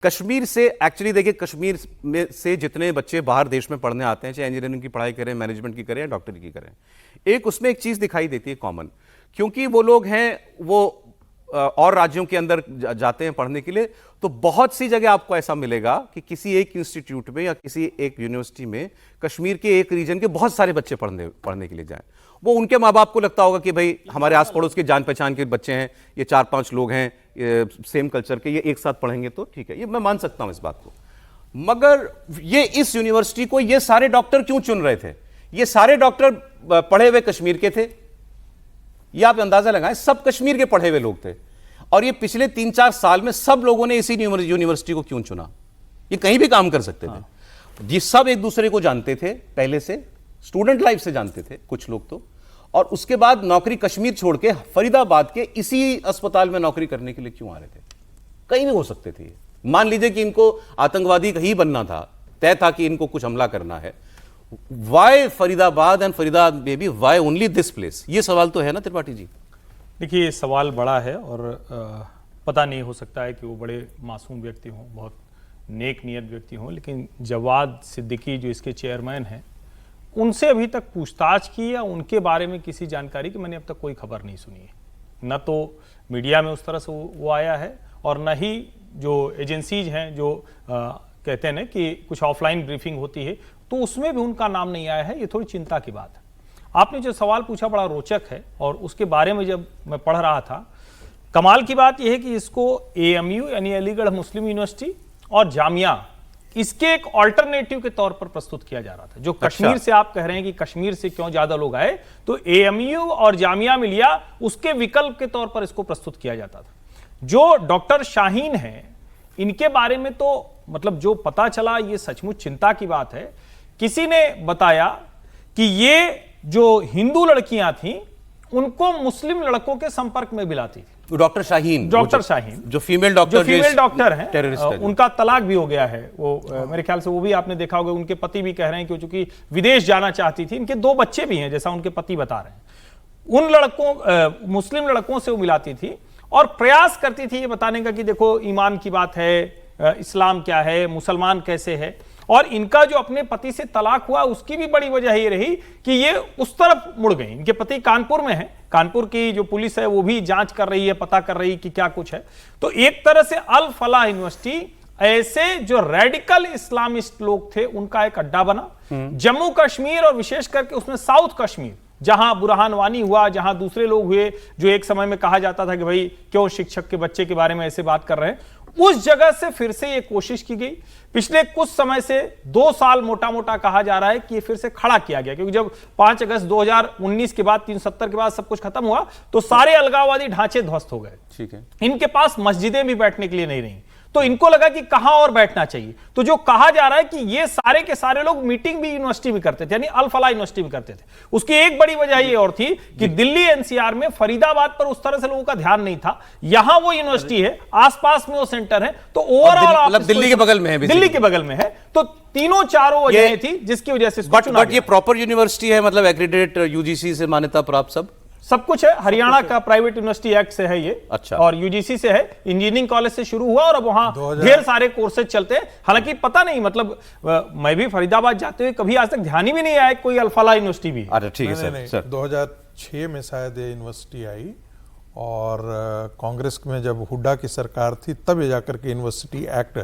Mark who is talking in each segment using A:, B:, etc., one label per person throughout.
A: कश्मीर से एक्चुअली देखिए, कश्मीर में से जितने बच्चे बाहर देश में पढ़ने आते हैं, चाहे इंजीनियरिंग की पढ़ाई करें, मैनेजमेंट की करें या डॉक्टरी की करें, एक उसमें एक चीज दिखाई देती है कॉमन, क्योंकि वो लोग हैं वो और राज्यों के अंदर जाते हैं पढ़ने के लिए, तो बहुत सी जगह आपको ऐसा मिलेगा कि किसी एक इंस्टीट्यूट में या किसी एक यूनिवर्सिटी में कश्मीर के एक रीजन के बहुत सारे बच्चे पढ़ने के लिए जाएं। वो उनके माँ बाप को लगता होगा कि भाई हमारे आस पड़ोस के जान पहचान के बच्चे हैं, ये 4-5 लोग हैं सेम कल्चर के, ये एक साथ पढ़ेंगे तो ठीक है, ये मैं मान सकता हूं इस बात को। मगर ये इस यूनिवर्सिटी को ये सारे डॉक्टर क्यों चुन रहे थे? ये सारे डॉक्टर पढ़े हुए कश्मीर के थे, ये आप अंदाजा लगाएं, सब कश्मीर के पढ़े हुए लोग थे। और ये पिछले 3-4 साल में सब लोगों ने इसी यूनिवर्सिटी को क्यों चुना? ये कहीं भी काम कर सकते थे। ये सब एक दूसरे को जानते थे, पहले से स्टूडेंट लाइफ से जानते थे कुछ लोग तो, और उसके बाद नौकरी कश्मीर छोड़ के फरीदाबाद के इसी अस्पताल में नौकरी करने के लिए क्यों आ रहे थे? कहीं भी हो सकते थे। मान लीजिए कि इनको आतंकवादी ही बनना था, तय था कि इनको कुछ हमला करना है, why Faridabad and Faridabad baby, why only this place? ये सवाल तो है ना त्रिपाठी जी।
B: देखिए, ये सवाल बड़ा है और पता नहीं, हो सकता है कि वो बड़े मासूम व्यक्ति हों, बहुत नेक नियत व्यक्ति हों, लेकिन जवाद सिद्दीकी जो इसके चेयरमैन हैं, उनसे अभी तक पूछताछ की या उनके बारे में किसी जानकारी की मैंने अब तक कोई खबर नहीं सुनी है। न तो मीडिया में उस तरह से वो आया है, और न ही जो एजेंसीज हैं जो कहते हैं ना कि कुछ ऑफलाइन ब्रीफिंग होती है, तो उसमें भी उनका नाम नहीं आया है। ये थोड़ी चिंता की बात है। आपने जो सवाल पूछा बड़ा रोचक है, और उसके बारे में जब मैं पढ़ रहा था, कमाल की बात यह है कि इसको AMU यानी अलीगढ़ मुस्लिम यूनिवर्सिटी और जामिया, इसके एक ऑल्टरनेटिव के तौर पर प्रस्तुत किया जा रहा था। जो कश्मीर से आप कह रहे हैं कि कश्मीर से क्यों ज्यादा लोग आए, तो AMU और जामिया मिलिया उसके विकल्प के तौर पर इसको प्रस्तुत किया जाता था। जो डॉक्टर शाहीन हैं, इनके बारे में तो मतलब जो पता चला, ये सचमुच चिंता की बात है। किसी ने बताया कि ये जो हिंदू लड़कियां थीं, उनको मुस्लिम लड़कों के संपर्क में मिलाती थी।
A: डॉक्टर शाहीन जो फीमेल
B: डॉक्टर हैं, उनका तलाक भी हो गया है। वो मेरे ख्याल से वो भी आपने देखा होगा, उनके पति भी कह रहे हैं कि चूंकि विदेश जाना चाहती थी, इनके 2 बच्चे भी हैं जैसा उनके पति बता रहे हैं। उन लड़कों मुस्लिम लड़कों से वो मिलाती थी और प्रयास करती थी ये बताने का कि देखो ईमान की बात है, इस्लाम क्या है, मुसलमान कैसे है। और इनका जो अपने पति से तलाक हुआ, उसकी भी बड़ी वजह ये रही कि ये उस तरफ मुड़ गई। इनके पति कानपुर में है, कानपुर की जो पुलिस है वो भी जांच कर रही है, पता कर रही है कि क्या कुछ है। तो एक तरह से अल फलाह यूनिवर्सिटी ऐसे जो रेडिकल इस्लामिस्ट लोग थे उनका एक अड्डा बना। जम्मू कश्मीर और विशेष करके उसमें साउथ कश्मीर, जहां बुरहान वानी हुआ, जहां दूसरे लोग हुए, जो एक समय में कहा जाता था कि भाई क्यों शिक्षक के बच्चे के बारे में ऐसे बात कर रहे हैं, उस जगह से फिर से ये कोशिश की गई। पिछले कुछ समय से 2 साल मोटा मोटा कहा जा रहा है कि ये फिर से खड़ा किया गया, क्योंकि जब 5 अगस्त 2019 के बाद 370 के बाद सब कुछ खत्म हुआ, तो सारे अलगाववादी ढांचे ध्वस्त हो गए। ठीक है, इनके पास मस्जिदें भी बैठने के लिए नहीं रही, तो इनको लगा कि कहां और बैठना चाहिए। तो जो कहा जा रहा है कि ये सारे के सारे लोग मीटिंग भी यूनिवर्सिटी में करते थे, यानी अल फलाह यूनिवर्सिटी में करते थे। उसकी एक बड़ी वजह ये और थी कि दिल्ली NCR में फरीदाबाद पर उस तरह से लोगों का ध्यान नहीं था। यहां वो यूनिवर्सिटी है, आसपास में वो सेंटर है, तो ओवरऑल
A: दिल्ली के बगल में है,
B: दिल्ली के बगल में है। तो तीनों चारों वजह थी जिसकी वजह से
A: बट ये प्रॉपर यूनिवर्सिटी है, मतलब एक्रेडिटेड UGC से मान्यता प्राप्त
B: सब कुछ है। हरियाणा का प्राइवेट यूनिवर्सिटी एक्ट से है ये।
A: अच्छा।
B: और UGC से है, इंजीनियरिंग कॉलेज से शुरू हुआ और अब वहां ढेर सारे कोर्सेज चलते हैं। हालांकि पता नहीं, मतलब मैं भी फरीदाबाद जाते हुए कभी आज तक ध्यान ही भी नहीं आया कोई अल्फला यूनिवर्सिटी भी।
A: अच्छा, ठीक है सर।
C: 2006 में शायद ये यूनिवर्सिटी आई, और कांग्रेस में जब हुड्डा की सरकार थी तब ये जाकर के यूनिवर्सिटी एक्ट,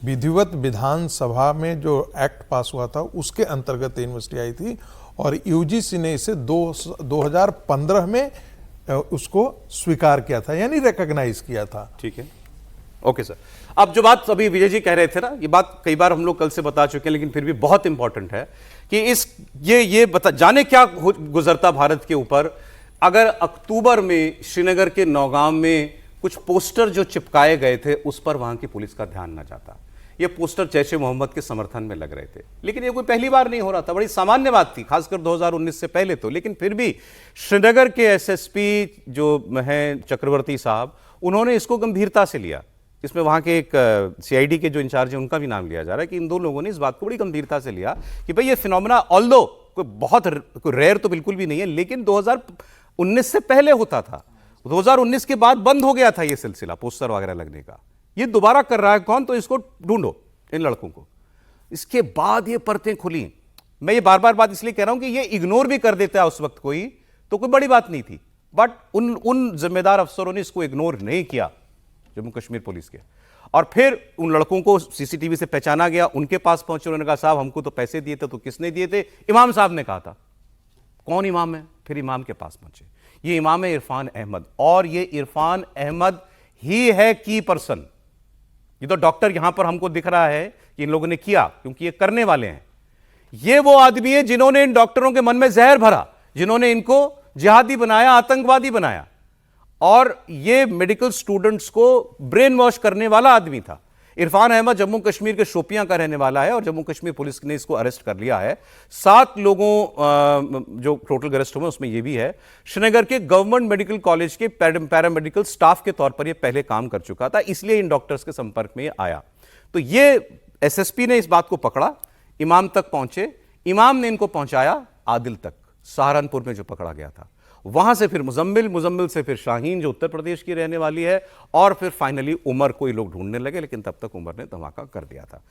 C: विधिवत विधानसभा में जो एक्ट पास हुआ था उसके अंतर्गत यूनिवर्सिटी आई थी, और UGC ने इसे 2015 में उसको स्वीकार किया था, यानी रिकॉग्नाइज किया था। ठीक है,
A: ओके सर। अब जो बात अभी विजय जी कह रहे थे ना, ये बात कई बार हम लोग कल से बता चुके हैं, लेकिन फिर भी बहुत इंपॉर्टेंट है कि ये बता जाने क्या गुजरता भारत के ऊपर अगर अक्टूबर में श्रीनगर के नौगाम में कुछ पोस्टर जो चिपकाए गए थे उस पर वहां की पुलिस का ध्यान न जाता। ये पोस्टर जैश ए मोहम्मद के समर्थन में लग रहे थे, लेकिन ये कोई पहली बार नहीं हो रहा था, बड़ी सामान्य बात थी, खासकर 2019 से पहले तो। लेकिन फिर भी श्रीनगर के SSP जो हैं चक्रवर्ती साहब, उन्होंने इसको गंभीरता से लिया। इसमें वहाँ के एक CID के जो इंचार्ज हैं उनका भी नाम लिया जा रहा है कि इन 2 लोगों ने इस बात को बड़ी गंभीरता से लिया कि भाई ये फिनोमेना ऑल्दो कोई रेयर तो बिल्कुल भी नहीं है, लेकिन 2019 से पहले होता था। 2019 के बाद बंद हो गया था ये सिलसिला पोस्टर वगैरह लगने का। ये दोबारा कर रहा है कौन, तो इसको ढूंढो इन लड़कों को। इसके बाद ये परतें खुली। मैं ये बार बार बात इसलिए कह रहा हूं कि ये इग्नोर भी कर देता है उस वक्त कोई, तो कोई बड़ी बात नहीं थी, बट उन जिम्मेदार अफसरों ने इसको इग्नोर नहीं किया, जम्मू कश्मीर पुलिस के। और फिर उन लड़कों को सीसीटीवी से पहचाना गया, उनके पास पहुंचे, उन्होंने कहा साहब हमको तो पैसे दिए थे, तो किसने दिए थे? इमाम साहब ने कहा था। कौन इमाम है? फिर इमाम के पास पहुंचे, ये इमाम है इरफान अहमद, और ये इरफान अहमद ही है की पर्सन। ये तो डॉक्टर यहां पर हमको दिख रहा है कि इन लोगों ने किया, क्योंकि ये करने वाले हैं। ये वो आदमी है जिन्होंने इन डॉक्टरों के मन में जहर भरा, जिन्होंने इनको जिहादी बनाया, आतंकवादी बनाया, और ये मेडिकल स्टूडेंट्स को ब्रेन वॉश करने वाला आदमी था। इरफान अहमद जम्मू कश्मीर के शोपियां का रहने वाला है, और जम्मू कश्मीर पुलिस ने इसको अरेस्ट कर लिया है। 7 लोगों जो टोटल अरेस्ट हुए उसमें ये भी है। श्रीनगर के गवर्नमेंट मेडिकल कॉलेज के पैरामेडिकल स्टाफ के तौर पर ये पहले काम कर चुका था, इसलिए इन डॉक्टर्स के संपर्क में आया। तो ये एसएसपी ने इस बात को पकड़ा, इमाम तक पहुंचे, इमाम ने इनको पहुंचाया आदिल तक, सहारनपुर में जो पकड़ा गया था। वहां से फिर मुजम्मिल से फिर शाहीन जो उत्तर प्रदेश की रहने वाली है, और फिर फाइनली उमर को ये लोग ढूंढने लगे, लेकिन तब तक उमर ने धमाका कर दिया था।